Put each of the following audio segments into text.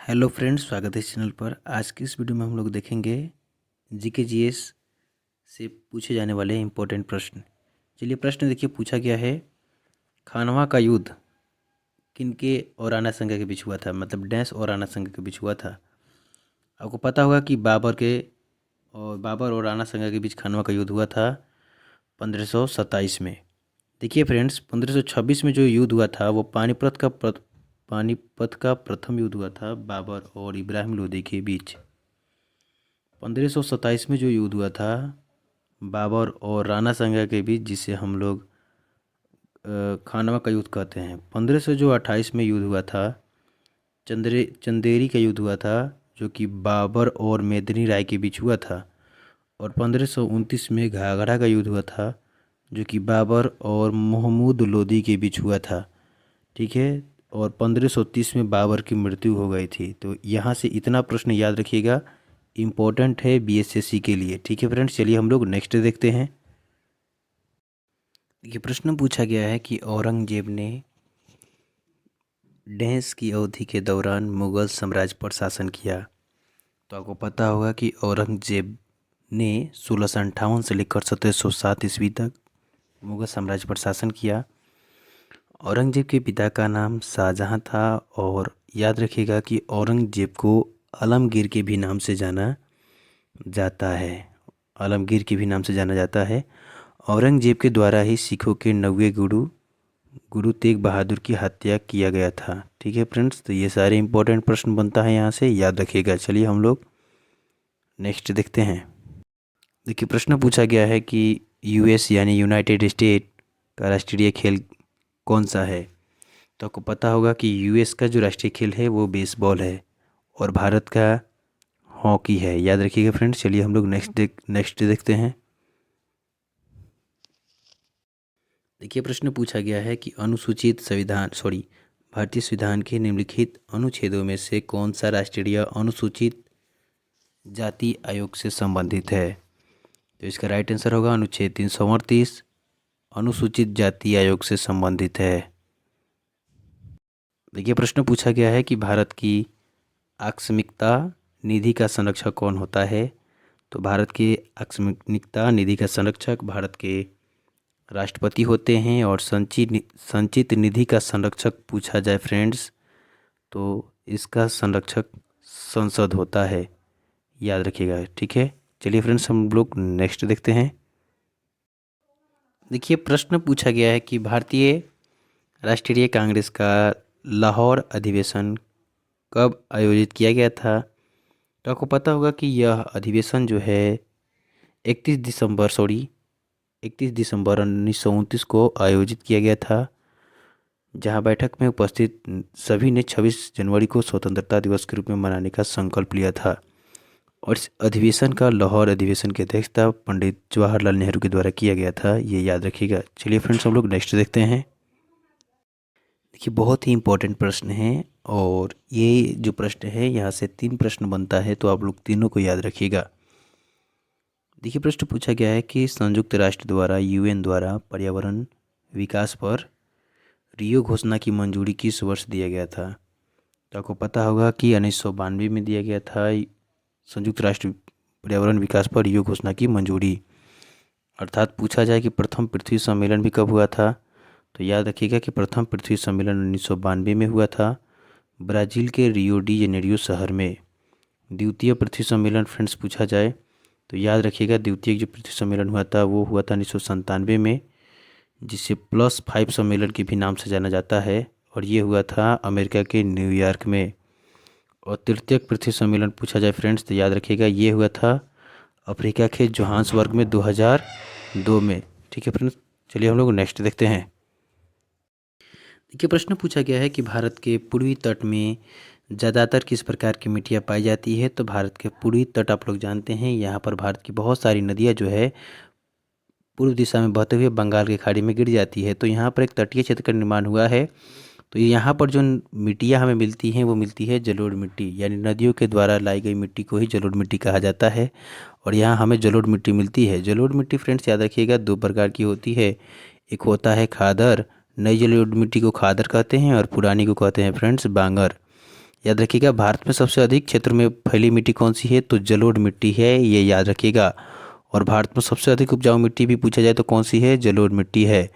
Hello friends, स्वागत है इस चैनल पर। आज की इस वीडियो में हम लोग देखेंगे जीके जीएस से पूछे जाने वाले इम्पोर्टेंट प्रश्न। चलिए, प्रश्न देखिए, पूछा गया है खानवा का युद्ध किनके और राणा संगा के बीच हुआ था, मतलब डैश और राणा संगा के बीच हुआ था। आपको पता होगा कि बाबर और राणा संगा के बीच खानवा का युद्ध हुआ था 1527 में। देखिए फ्रेंड्स, 1526 में जो युद्ध हुआ था वो पानीपत का प्रथम युद्ध हुआ था बाबर और इब्राहिम लोदी के बीच। 1527 में जो युद्ध हुआ था बाबर और राणा संगा के बीच, जिसे हम लोग खानवा का युद्ध कहते हैं। 1528 में युद्ध हुआ था चंदेरी का युद्ध हुआ था, जो कि बाबर और मेदिनी राय के बीच हुआ था। और 1529 में घाघरा का युद्ध हुआ था, जो कि बाबर और महमूद लोदी के बीच हुआ था। ठीक है। और 1530 में बाबर की मृत्यु हो गई थी। तो यहाँ से इतना प्रश्न याद रखिएगा, इम्पोर्टेंट है बीएसएससी के लिए। ठीक है फ्रेंड्स, चलिए हम लोग नेक्स्ट देखते हैं। देखिए, प्रश्न पूछा गया है कि औरंगजेब ने डैश की अवधि के दौरान मुगल साम्राज्य पर शासन किया। तो आपको पता होगा कि औरंगजेब ने 1658 से लेकर 1707 ईस्वी तक मुगल साम्राज्य पर शासन किया। औरंगजेब के पिता का नाम शाहजहां था, और याद रखिएगा कि औरंगजेब को आलमगीर के भी नाम से जाना जाता है। आलमगीर के भी नाम से जाना जाता है। औरंगजेब के द्वारा ही सिखों के 9वें गुरु तेग बहादुर की हत्या किया गया था। ठीक है फ्रेंड्स, तो ये सारे इंपॉर्टेंट प्रश्न बनता है, यहाँ से याद रखिएगा। चलिए हम लोग नेक्स्ट देखते हैं। देखिए, प्रश्न पूछा गया है कि यूएस यानी यूनाइटेड स्टेट का राष्ट्रीय खेल कौन सा है। तो आपको पता होगा कि यूएस का जो राष्ट्रीय खेल है वो बेसबॉल है, और भारत का हॉकी है। याद रखिएगा फ्रेंड्स। चलिए हम लोग नेक्स्ट देखते हैं। देखिए, प्रश्न पूछा गया है कि भारतीय संविधान के निम्नलिखित अनुच्छेदों में से कौन सा राष्ट्रीय अनुसूचित जाति आयोग से संबंधित है। तो इसका राइट आंसर होगा अनुच्छेद 338 अनुसूचित जाति आयोग से संबंधित है। देखिए, प्रश्न पूछा गया है कि भारत की आकस्मिकता निधि का संरक्षक कौन होता है। तो भारत के आकस्मिकता निधि का संरक्षक भारत के राष्ट्रपति होते हैं। और संचित निधि का संरक्षक पूछा जाए फ्रेंड्स, तो इसका संरक्षक संसद होता है। याद रखिएगा। ठीक है, चलिए फ्रेंड्स हम लोग नेक्स्ट देखते हैं। देखिए, प्रश्न पूछा गया है कि भारतीय राष्ट्रीय कांग्रेस का लाहौर अधिवेशन कब आयोजित किया गया था। तो आपको पता होगा कि यह अधिवेशन जो है 31 दिसंबर 1929 को आयोजित किया गया था, जहां बैठक में उपस्थित सभी ने 26 जनवरी को स्वतंत्रता दिवस के रूप में मनाने का संकल्प लिया था। और इस अधिवेशन का लाहौर अधिवेशन की अध्यक्षता पंडित जवाहरलाल नेहरू के द्वारा किया गया था। ये याद रखिएगा। चलिए फ्रेंड्स हम लोग नेक्स्ट देखते हैं। देखिए, बहुत ही इंपॉर्टेंट प्रश्न है, और ये जो प्रश्न है यहाँ से 3 प्रश्न बनता है, तो आप लोग तीनों को याद रखिएगा। देखिए, प्रश्न पूछा गया है कि संयुक्त राष्ट्र द्वारा यूएन द्वारा पर्यावरण विकास पर रियो घोषणा की मंजूरी किस वर्ष दिया गया था। तो आपको पता होगा कि 1992 में दिया गया था संयुक्त राष्ट्र पर्यावरण विकास पर रियो घोषणा की मंजूरी। अर्थात पूछा जाए कि प्रथम पृथ्वी सम्मेलन भी कब हुआ था, तो याद रखिएगा कि प्रथम पृथ्वी सम्मेलन 1992 में हुआ था, ब्राज़ील के रियो डी जेनेरियो शहर में। द्वितीय पृथ्वी सम्मेलन फ्रेंड्स पूछा जाए, तो याद रखिएगा द्वितीय जो पृथ्वी सम्मेलन हुआ था वो हुआ था 1997 में, जिसे +5 सम्मेलन के भी नाम से जाना जाता है, और ये हुआ था अमेरिका के न्यूयॉर्क में। और तृतीय पृथ्वी सम्मेलन पूछा जाए फ्रेंड्स, तो याद रखिएगा ये हुआ था अफ्रीका के जोहान्सबर्ग में 2002 में। ठीक है फ्रेंड्स, चलिए हम लोग नेक्स्ट देखते हैं। देखिए, प्रश्न पूछा गया है कि भारत के पूर्वी तट में ज़्यादातर किस प्रकार की मिट्टियाँ पाई जाती है। तो भारत के पूर्वी तट आप लोग जानते हैं, यहाँ पर भारत की बहुत सारी नदियाँ जो है पूर्व दिशा में बहते हुए बंगाल की खाड़ी में गिर जाती है। तो यहाँ पर एक तटीय क्षेत्र का निर्माण हुआ है। तो यहाँ पर जो मिट्टियाँ हमें मिलती हैं वो मिलती है जलोढ़ मिट्टी, यानी नदियों के द्वारा लाई गई मिट्टी को ही जलोढ़ मिट्टी कहा जाता है। और यहाँ हमें जलोढ़ मिट्टी मिलती है। जलोढ़ मिट्टी फ्रेंड्स याद रखिएगा 2 प्रकार की होती है। एक होता है खादर, नई जलोढ़ मिट्टी को खादर कहते हैं, और पुरानी को कहते हैं फ्रेंड्स बांगर। याद रखिएगा, भारत में सबसे अधिक क्षेत्र में फैली मिट्टी कौन सी है? तो जलोढ़ मिट्टी है, ये याद रखिएगा। और भारत में सबसे अधिक उपजाऊ मिट्टी भी पूछा जाए तो कौन सी है? जलोढ़ मिट्टी है।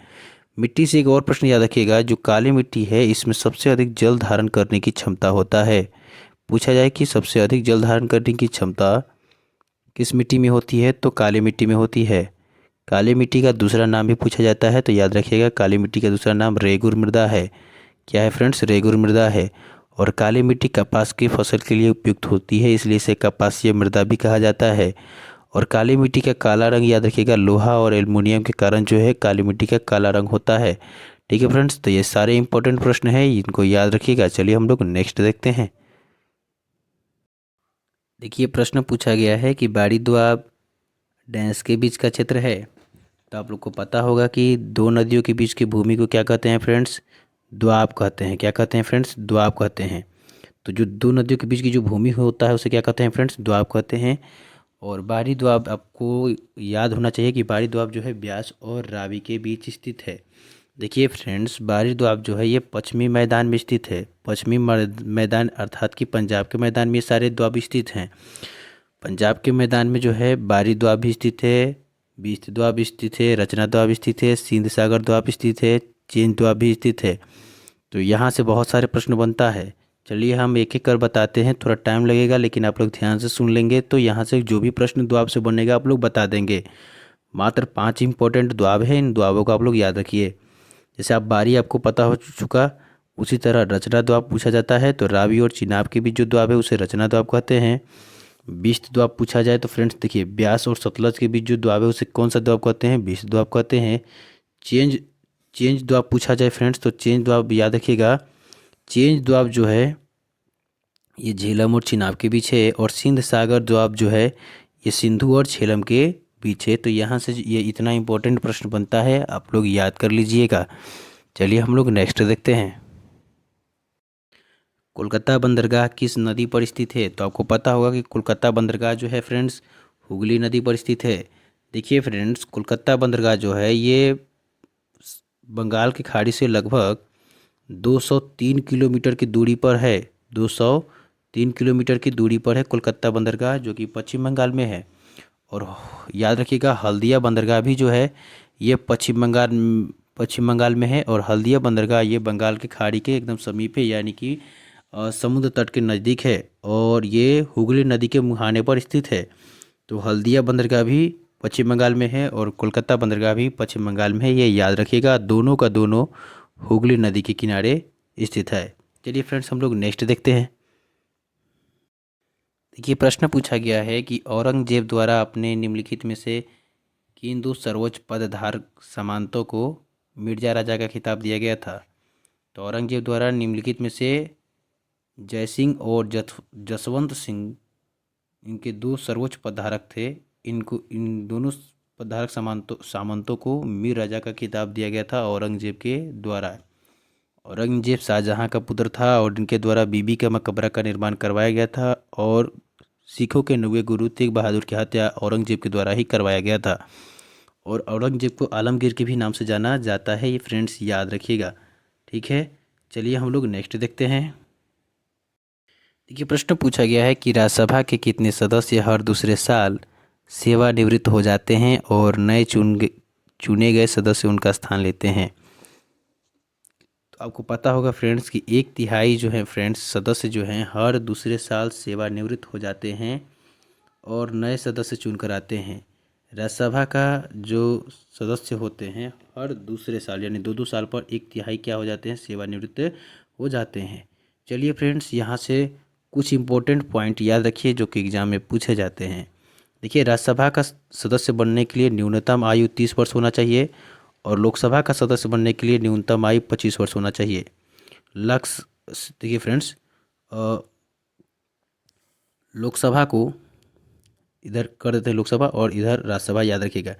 मिट्टी से एक और प्रश्न याद रखिएगा, जो काली मिट्टी है इसमें सबसे अधिक जल धारण करने की क्षमता होता है। पूछा जाए कि सबसे अधिक जल धारण करने की क्षमता किस मिट्टी में होती है? तो काली मिट्टी में होती है। काली मिट्टी का दूसरा नाम भी पूछा जाता है, तो याद रखिएगा काली मिट्टी का दूसरा नाम रेगुर मृदा है। क्या है फ्रेंड्स? रेगुर मृदा है। और काली मिट्टी कपास की फसल के लिए उपयुक्त होती है, इसलिए इसे कपासीय मृदा भी कहा जाता है। और काली मिट्टी का काला रंग याद रखिएगा, लोहा और एल्युमिनियम के कारण जो है काली मिट्टी का काला रंग होता है। ठीक है फ्रेंड्स, तो ये सारे इंपॉर्टेंट प्रश्न हैं, इनको याद रखिएगा। चलिए हम लोग नेक्स्ट देखते हैं। देखिए, प्रश्न पूछा गया है कि बाड़ी दोआब डैश के बीच का क्षेत्र है। तो आप लोग को पता होगा कि दो नदियों के बीच की भूमि को क्या कहते हैं फ्रेंड्स? दोआब कहते हैं। क्या कहते हैं फ्रेंड्स? दोआब कहते हैं। तो जो दो नदियों के बीच की जो भूमि होता है उसे क्या कहते हैं फ्रेंड्स? दोआब कहते हैं। और बाड़ी दोआब आपको याद होना चाहिए कि बाड़ी दोआब जो है ब्यास और रावी के बीच स्थित है। देखिए फ्रेंड्स, बाड़ी दोआब जो है ये पश्चिमी मैदान में स्थित है। पश्चिमी मैदान अर्थात कि पंजाब के मैदान में ये सारे दोआब स्थित हैं। पंजाब के मैदान में जो है बारी दोआब भी स्थित है, बीस्त दोआब स्थित है, रचना दोआब स्थित है, सिंध सागर दोआब स्थित है, चेंज दोआब भी स्थित है। तो यहाँ से बहुत सारे प्रश्न बनता है। चलिए हम एक एक कर बताते हैं, थोड़ा टाइम लगेगा लेकिन आप लोग ध्यान से सुन लेंगे तो यहाँ से जो भी प्रश्न दोआब से बनेगा आप लोग बता देंगे। मात्र 5 इंपॉर्टेंट दोआब है, इन दोआबों को आप लोग याद रखिए। जैसे आप बारी आपको पता हो चुका, उसी तरह रचना दोआब पूछा जाता है, तो रावी और चिनाब के बीच जो दोआब है उसे रचना दोआब कहते हैं। बीस्त दोआब पूछा जाए तो फ्रेंड्स देखिए, ब्यास और सतलज के बीच जो दोआब है उसे कौन सा दोआब कहते हैं? बीस्त दोआब कहते हैं। चेंज चेंज दोआब पूछा जाए फ्रेंड्स, तो चेंज दोआब याद रखिएगा, चेंज दोआब जो है ये झेलम और चिनाब के बीच है। और सिंध सागर दोआब जो है ये सिंधु और झेलम के बीच है। तो यहाँ से ये इतना इंपॉर्टेंट प्रश्न बनता है, आप लोग याद कर लीजिएगा। चलिए हम लोग नेक्स्ट देखते हैं। कोलकाता बंदरगाह किस नदी पर स्थित है? तो आपको पता होगा कि कोलकाता बंदरगाह जो है फ्रेंड्स हुगली नदी पर स्थित है। देखिए फ्रेंड्स, कोलकाता बंदरगाह जो है ये बंगाल की खाड़ी से लगभग 203 किलोमीटर की दूरी पर है। 203 किलोमीटर की दूरी पर है कोलकाता बंदरगाह, जो कि पश्चिम बंगाल में है। और याद रखिएगा, हल्दिया बंदरगाह भी जो है ये पश्चिम बंगाल में है। और हल्दिया बंदरगाह ये बंगाल की खाड़ी के एकदम समीप है, यानी कि समुद्र तट के नज़दीक है। और ये हुगली नदी के मुहाने पर स्थित है। तो हल्दिया बंदरगाह भी पश्चिम बंगाल में है और कोलकाता बंदरगाह भी पश्चिम बंगाल में है, ये याद रखिएगा। दोनों का दोनों हुगली नदी के किनारे स्थित है। चलिए फ्रेंड्स हम लोग नेक्स्ट देखते हैं। देखिए, प्रश्न पूछा गया है कि औरंगजेब द्वारा अपने निम्नलिखित में से किन दो सर्वोच्च पदधारक सामंतों को मिर्जा राजा का खिताब दिया गया था? तो औरंगजेब द्वारा निम्नलिखित में से जयसिंह और जसवंत सिंह, इनके दो सर्वोच्च पदधारक थे। इन दोनों पदधारक सामंतों को मीर राजा का खिताब दिया गया था औरंगजेब के द्वारा। औरंगजेब शाहजहां का पुत्र था और इनके द्वारा बीबी का मकबरा का निर्माण करवाया गया था। और सिखों के 9वें गुरु तेग बहादुर की हत्या औरंगजेब के द्वारा ही करवाया गया था। और औरंगजेब को आलमगीर के भी नाम से जाना जाता है, ये फ्रेंड्स याद रखिएगा। ठीक है, चलिए हम लोग नेक्स्ट देखते हैं। देखिए, प्रश्न पूछा गया है कि राज्यसभा के कितने सदस्य हर दूसरे साल सेवानिवृत्त हो जाते हैं और नए चुने गए सदस्य उनका स्थान लेते हैं? तो आपको पता होगा फ्रेंड्स कि 1/3 जो है फ्रेंड्स सदस्य जो हैं हर दूसरे साल सेवानिवृत्त हो जाते हैं और नए सदस्य चुनकर आते हैं। राज्यसभा का जो सदस्य होते हैं हर दूसरे साल यानी 2-2 साल पर 1/3 क्या हो जाते हैं? सेवानिवृत्त हो जाते हैं। चलिए फ्रेंड्स, यहाँ से कुछ इंपॉर्टेंट पॉइंट याद रखिए जो कि एग्जाम में पूछे जाते हैं। देखिए, राज्यसभा का सदस्य बनने के लिए न्यूनतम आयु 30 वर्ष होना चाहिए और लोकसभा का सदस्य बनने के लिए न्यूनतम आयु 25 वर्ष होना चाहिए। लक्ष्य देखिए फ्रेंड्स, लोकसभा को इधर कर देते हैं लोकसभा और इधर राज्यसभा, याद रखिएगा।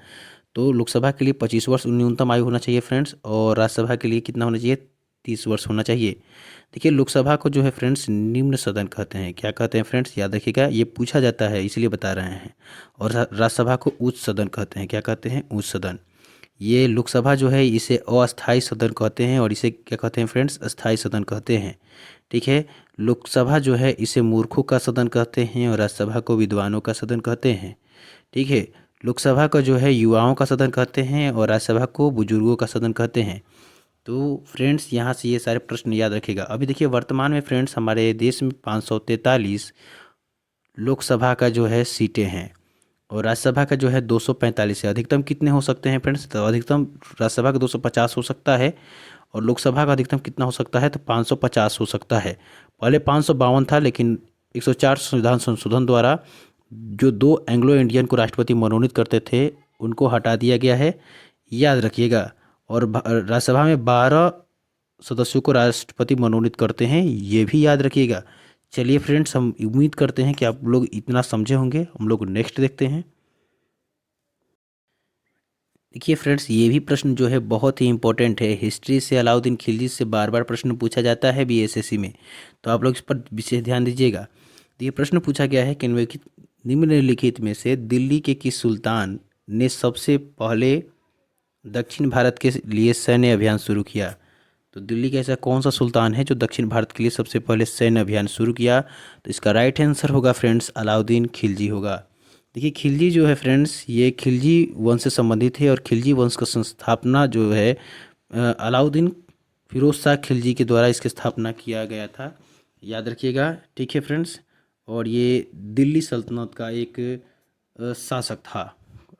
तो लोकसभा के लिए 25 वर्ष न्यूनतम आयु होना चाहिए फ्रेंड्स, और राज्यसभा के लिए कितना होना चाहिए? 30 वर्ष होना चाहिए। देखिए, लोकसभा को जो है फ्रेंड्स निम्न सदन कहते हैं। क्या कहते हैं फ्रेंड्स? याद रखिएगा, ये पूछा जाता है इसलिए बता रहे हैं। और राज्यसभा को उच्च सदन कहते हैं। क्या कहते हैं? उच्च सदन। ये लोकसभा जो है इसे अस्थायी सदन कहते हैं और इसे क्या कहते हैं फ्रेंड्स? अस्थायी सदन कहते हैं। ठीक है। लोकसभा जो है इसे मूर्खों का सदन कहते हैं और राज्यसभा को विद्वानों का सदन कहते हैं। ठीक है। लोकसभा का जो है युवाओं का सदन कहते हैं और राज्यसभा को बुजुर्गों का सदन कहते हैं। तो फ्रेंड्स यहाँ से ये सारे प्रश्न याद रखिएगा। अभी देखिए वर्तमान में फ्रेंड्स हमारे देश में 543 लोकसभा का जो है सीटें हैं और राज्यसभा का जो है 245 है। अधिकतम कितने हो सकते हैं फ्रेंड्स? तो अधिकतम राज्यसभा का 250 हो सकता है और लोकसभा का अधिकतम कितना हो सकता है? तो 550 हो सकता है। पहले 552 था, लेकिन 104 संविधान संशोधन द्वारा जो दो एंग्लो इंडियन को राष्ट्रपति मनोनीत करते थे उनको हटा दिया गया है, याद रखिएगा। और राज्यसभा में 12 सदस्यों को राष्ट्रपति मनोनीत करते हैं, ये भी याद रखिएगा। चलिए फ्रेंड्स, हम उम्मीद करते हैं कि आप लोग इतना समझे होंगे। हम लोग नेक्स्ट देखते हैं। देखिए फ्रेंड्स, ये भी प्रश्न जो है बहुत ही इंपॉर्टेंट है। हिस्ट्री से अलाउद्दीन खिलजी से बार बार प्रश्न पूछा जाता है बीएसएससी में, तो आप लोग इस पर विशेष ध्यान दीजिएगा। तो ये प्रश्न पूछा गया है कि निम्नलिखित में से दिल्ली के किस सुल्तान ने सबसे पहले दक्षिण भारत के लिए सैन्य अभियान शुरू किया? तो दिल्ली का ऐसा कौन सा सुल्तान है जो दक्षिण भारत के लिए सबसे पहले सैन्य अभियान शुरू किया? तो इसका राइट आंसर होगा फ्रेंड्स अलाउद्दीन खिलजी होगा। देखिए खिलजी जो है फ्रेंड्स, ये खिलजी वंश से संबंधित है और खिलजी वंश का संस्थापना जो है अलाउद्दीन फिरोज शाह खिलजी के द्वारा इसकी स्थापना किया गया था, याद रखिएगा। ठीक है फ्रेंड्स, और ये दिल्ली सल्तनत का एक शासक था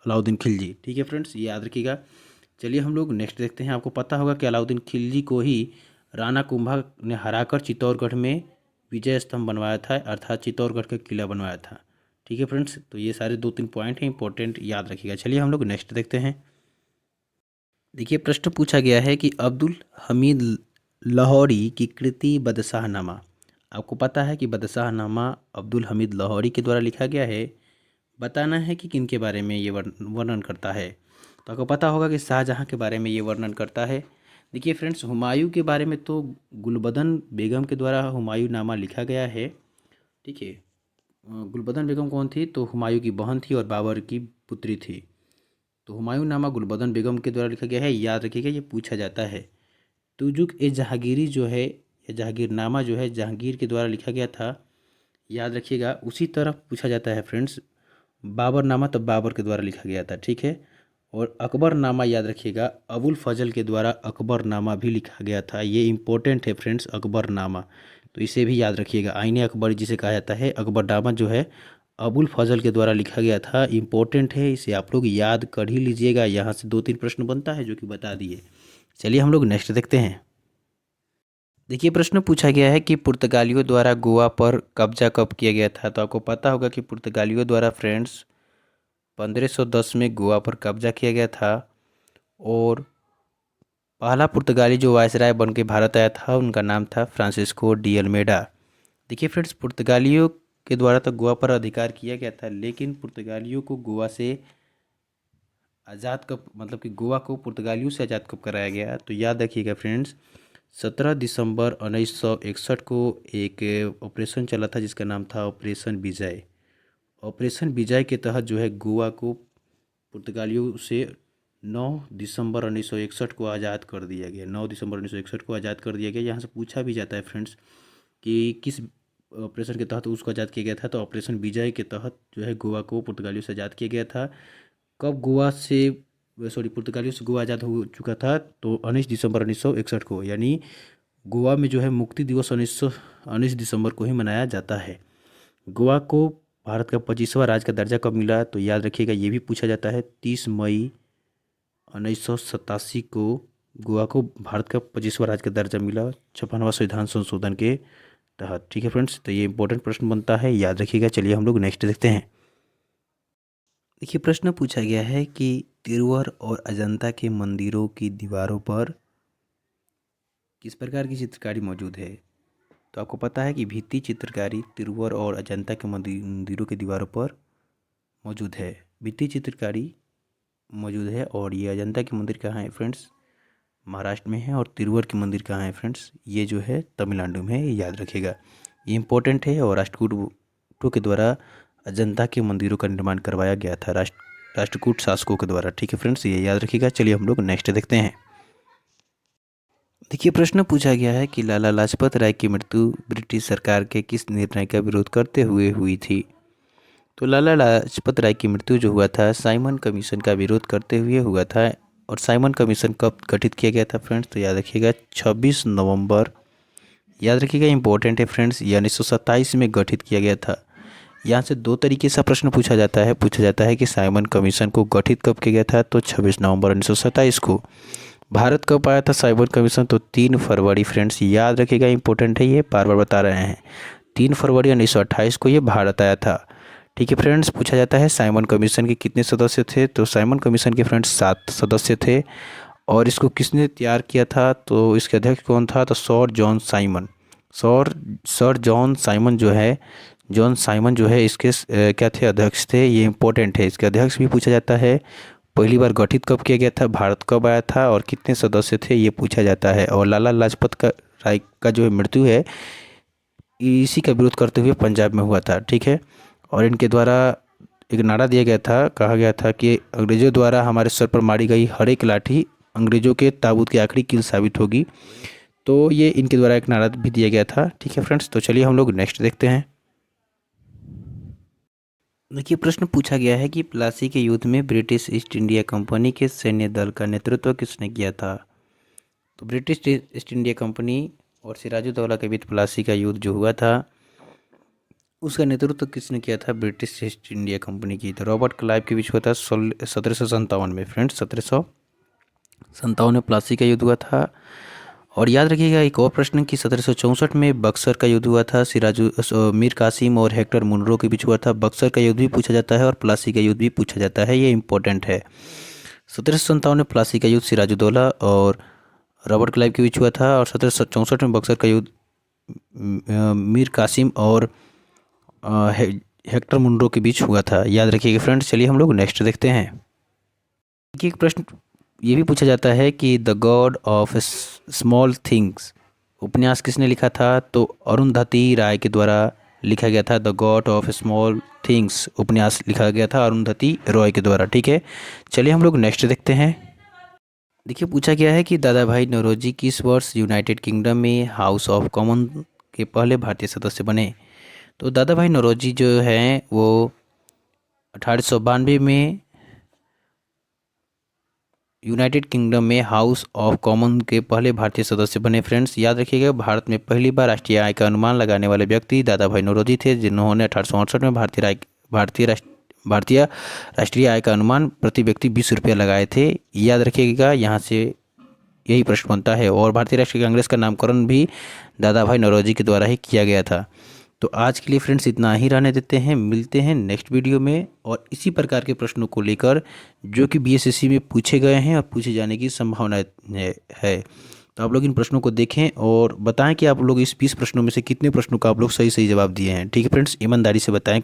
अलाउद्दीन खिलजी। ठीक है फ्रेंड्स, ये याद रखिएगा। चलिए हम लोग नेक्स्ट देखते हैं। आपको पता होगा कि अलाउद्दीन खिलजी को ही राणा कुंभा ने हराकर चित्तौड़गढ़ में विजय स्तंभ बनवाया था, अर्थात चित्तौड़गढ़ का किला बनवाया था। ठीक है फ्रेंड्स, तो ये सारे 2-3 पॉइंट हैं इंपॉर्टेंट, याद रखिएगा। चलिए हम लोग नेक्स्ट देखते हैं। देखिए प्रश्न पूछा गया है कि अब्दुल हमीद लाहौरी की कृति बदशाहनामा। आपको पता है कि बदशाहनामा अब्दुल हमीद लाहौरी के द्वारा लिखा गया है। बताना है कि किन के बारे में ये वर्णन करता है। तो आपको पता होगा कि शाहजहाँ के बारे में ये वर्णन करता है। देखिए फ्रेंड्स, हुमायूं के बारे में तो गुलबदन बेगम के द्वारा हुमायूं नामा लिखा गया है। ठीक है, गुलबदन बेगम कौन थी? तो हुमायूं की बहन थी और बाबर की पुत्री थी। तो हुमायूं नामा गुलबदन बेगम के द्वारा लिखा गया है, याद रखिएगा, ये पूछा जाता है। तुजुक ए जहांगीरी जो है, या जहांगीरनामा जो है जहांगीर के द्वारा लिखा गया था, याद रखिएगा। उसी तरह पूछा जाता है फ्रेंड्स बाबरनामा, तब बाबर के द्वारा लिखा गया था। ठीक है, और अकबरनामा याद रखिएगा, अबुल फजल के द्वारा अकबरनामा भी लिखा गया था। ये इंपॉर्टेंट है फ्रेंड्स अकबरनामा, तो इसे भी याद रखिएगा। आईने अकबर जिसे कहा जाता है, अकबरनामा जो है अबुल फजल के द्वारा लिखा गया था। इंपॉर्टेंट है, इसे आप लोग याद कर ही लीजिएगा। यहाँ से 2-3 प्रश्न बनता है जो कि बता दिए। चलिए हम लोग नेक्स्ट देखते हैं। देखिए प्रश्न पूछा गया है कि पुर्तगालियों द्वारा गोवा पर कब्जा कब किया गया था? तो आपको पता होगा कि पुर्तगालियों द्वारा फ्रेंड्स 1510 में गोवा पर कब्जा किया गया था और पहला पुर्तगाली जो वायसराय बन के भारत आया था उनका नाम था फ्रांसिस्को डी अल्मेडा। देखिए फ्रेंड्स, पुर्तगालियों के द्वारा तो गोवा पर अधिकार किया गया था, लेकिन पुर्तगालियों को गोवा से आज़ाद कब, मतलब कि गोवा को पुर्तगालियों से आज़ाद कब कराया गया? तो याद रखिएगा फ्रेंड्स, 17 दिसंबर 1961 को एक ऑपरेशन चला था जिसका नाम था ऑपरेशन विजय। ऑपरेशन विजय के तहत जो है गोवा को पुर्तगालियों से 9 दिसंबर 1961 को आज़ाद कर दिया गया। 9 दिसंबर 1961 को आज़ाद कर दिया गया। यहाँ से पूछा भी जाता है फ्रेंड्स कि किस ऑपरेशन के तहत उसको आज़ाद किया गया था? तो ऑपरेशन विजय के तहत जो है गोवा को पुर्तगालियों से आज़ाद किया गया था। कब गोवा से, सॉरी, पुर्तगालियों से गोवा आज़ाद हो चुका था? तो 19 दिसंबर 1961 को, यानी गोवा में जो है मुक्ति दिवस 19 दिसंबर को ही मनाया जाता है। गोवा को भारत का 25वां राज्य का दर्जा कब मिला? तो याद रखिएगा, ये भी पूछा जाता है। 30 मई 1987 को गोवा को भारत का 25वां राज्य का दर्जा मिला 56वां संविधान संशोधन के तहत। ठीक है फ्रेंड्स, तो ये इंपॉर्टेंट प्रश्न बनता है, याद रखिएगा। चलिए हम लोग नेक्स्ट देखते हैं। देखिए प्रश्न पूछा गया है कि तिरुवर और अजंता के मंदिरों की दीवारों पर किस प्रकार की चित्रकारी मौजूद है? तो आपको पता है कि भित्ति चित्रकारी तिरुवर और अजंता के मंदिरों की दीवारों पर मौजूद है। भित्ति चित्रकारी मौजूद है। और ये अजंता के मंदिर कहाँ है फ्रेंड्स? महाराष्ट्र में है। और तिरुवर के मंदिर कहाँ है फ्रेंड्स? ये जो है तमिलनाडु में है, ये याद रखिएगा। ये इंपॉर्टेंट है। और राष्ट्रकूटों के द्वारा अजंता के मंदिरों का निर्माण करवाया गया था राष्ट्रकूट शासकों के द्वारा। ठीक है फ्रेंड्स, ये याद रखिएगा। चलिए हम लोग नेक्स्ट देखते हैं। देखिए, प्रश्न पूछा गया है कि लाला लाजपत राय की मृत्यु ब्रिटिश सरकार के किस निर्णय का विरोध करते हुए हुई थी। तो लाला लाजपत राय की मृत्यु जो हुआ था, साइमन कमीशन का विरोध करते हुए हुआ था। और साइमन कमीशन कब गठित किया गया था फ्रेंड्स, तो याद रखिएगा 26 नवंबर, याद रखिएगा इंपॉर्टेंट है फ्रेंड्स, या 1927 में गठित किया गया था। यहाँ से दो तरीके से प्रश्न पूछा जाता है कि साइमन कमीशन को गठित कब किया गया था, तो 26 नवंबर 1927 को। भारत कब आया था साइमन कमीशन, तो 3 फरवरी फ्रेंड्स, याद रखिएगा इंपॉर्टेंट है, ये बार बार बता रहे हैं। 3 फरवरी 1928 को ये भारत आया था। ठीक है फ्रेंड्स, पूछा जाता है साइमन कमीशन के कितने सदस्य थे, तो साइमन कमीशन के फ्रेंड्स 7 सदस्य थे। और इसको किसने तैयार किया था, तो इसके अध्यक्ष कौन था, तो sir John Simon. Sir John Simon जो है, इसके क्या थे, अध्यक्ष थे। ये इंपॉर्टेंट है, इसके अध्यक्ष भी पूछा जाता है। पहली बार गठित कब किया गया था, भारत कब आया था, और कितने सदस्य थे, ये पूछा जाता है। और लाला लाजपत का राय का जो मृत्यु है, इसी का विरोध करते हुए पंजाब में हुआ था। ठीक है, और इनके द्वारा एक नारा दिया गया था, कहा गया था कि अंग्रेज़ों द्वारा हमारे सर पर मारी गई हर एक लाठी अंग्रेज़ों के ताबूत की आखिरी कील साबित होगी। तो ये इनके द्वारा एक नारा भी दिया गया था। ठीक है फ्रेंड्स, तो चलिए हम लोग नेक्स्ट देखते हैं। देखिए, प्रश्न पूछा गया है कि प्लासी के युद्ध में ब्रिटिश ईस्ट इंडिया कंपनी के सैन्य दल का नेतृत्व किसने किया था। तो ब्रिटिश ईस्ट इंडिया कंपनी और सिराजुद्दौला के बीच प्लासी का युद्ध जो हुआ था, उसका नेतृत्व किसने किया था, ब्रिटिश ईस्ट इंडिया कंपनी की। तो रॉबर्ट क्लाइव के बीच हुआ था 1757 में फ्रेंड्स, 1757 में प्लासी का युद्ध हुआ था। और याद रखिएगा एक और प्रश्न कि 1764 में बक्सर का युद्ध हुआ था, मीर कासिम और हेक्टर मुनरो के बीच हुआ था। बक्सर का युद्ध भी पूछा जाता है और प्लासी का युद्ध भी पूछा जाता है, ये इंपॉर्टेंट है। 1757 में प्लासी का युद्ध सिराजुद्दौला और रॉबर्ट क्लाइव के बीच हुआ था। और 1764 में बक्सर का युद्ध मीर कासिम और हेक्टर मुनरो के बीच हुआ था, याद रखिएगा फ्रेंड्स। चलिए हम लोग नेक्स्ट देखते हैं। एक प्रश्न ये भी पूछा जाता है कि the God of small things उपन्यास किसने लिखा था, तो अरुंधति राय के द्वारा लिखा गया था। The God of small things उपन्यास लिखा गया था अरुंधति रॉय के द्वारा। ठीक है, चलिए हम लोग नेक्स्ट देखते हैं। देखिए, पूछा गया है कि दादा भाई नौरोजी किस वर्ष यूनाइटेड किंगडम में हाउस ऑफ कॉमन के पहले भारतीय सदस्य बने। तो दादा भाई नौरोजी जो हैं वो 1892 में यूनाइटेड किंगडम में हाउस ऑफ कॉमन के पहले भारतीय सदस्य बने। फ्रेंड्स, याद रखिएगा भारत में पहली बार राष्ट्रीय आय का अनुमान लगाने वाले व्यक्ति दादा भाई नौरोजी थे, जिन्होंने 1868 में भारतीय राष्ट्रीय आय का अनुमान प्रति व्यक्ति 20 रुपये लगाए थे। याद रखिएगा, यहाँ से यही प्रश्न बनता है। और भारतीय राष्ट्रीय कांग्रेस का नामकरण भी दादा भाई नौरोजी के द्वारा ही किया गया था। तो आज के लिए फ्रेंड्स इतना ही रहने देते हैं, मिलते हैं नेक्स्ट वीडियो में और इसी प्रकार के प्रश्नों को लेकर जो कि बीएसएससी में पूछे गए हैं और पूछे जाने की संभावना है। तो आप लोग इन प्रश्नों को देखें और बताएं कि आप लोग इस 20 प्रश्नों में से कितने प्रश्नों का आप लोग सही सही जवाब दिए हैं। ठीक है फ्रेंड्स, ईमानदारी से बताएं।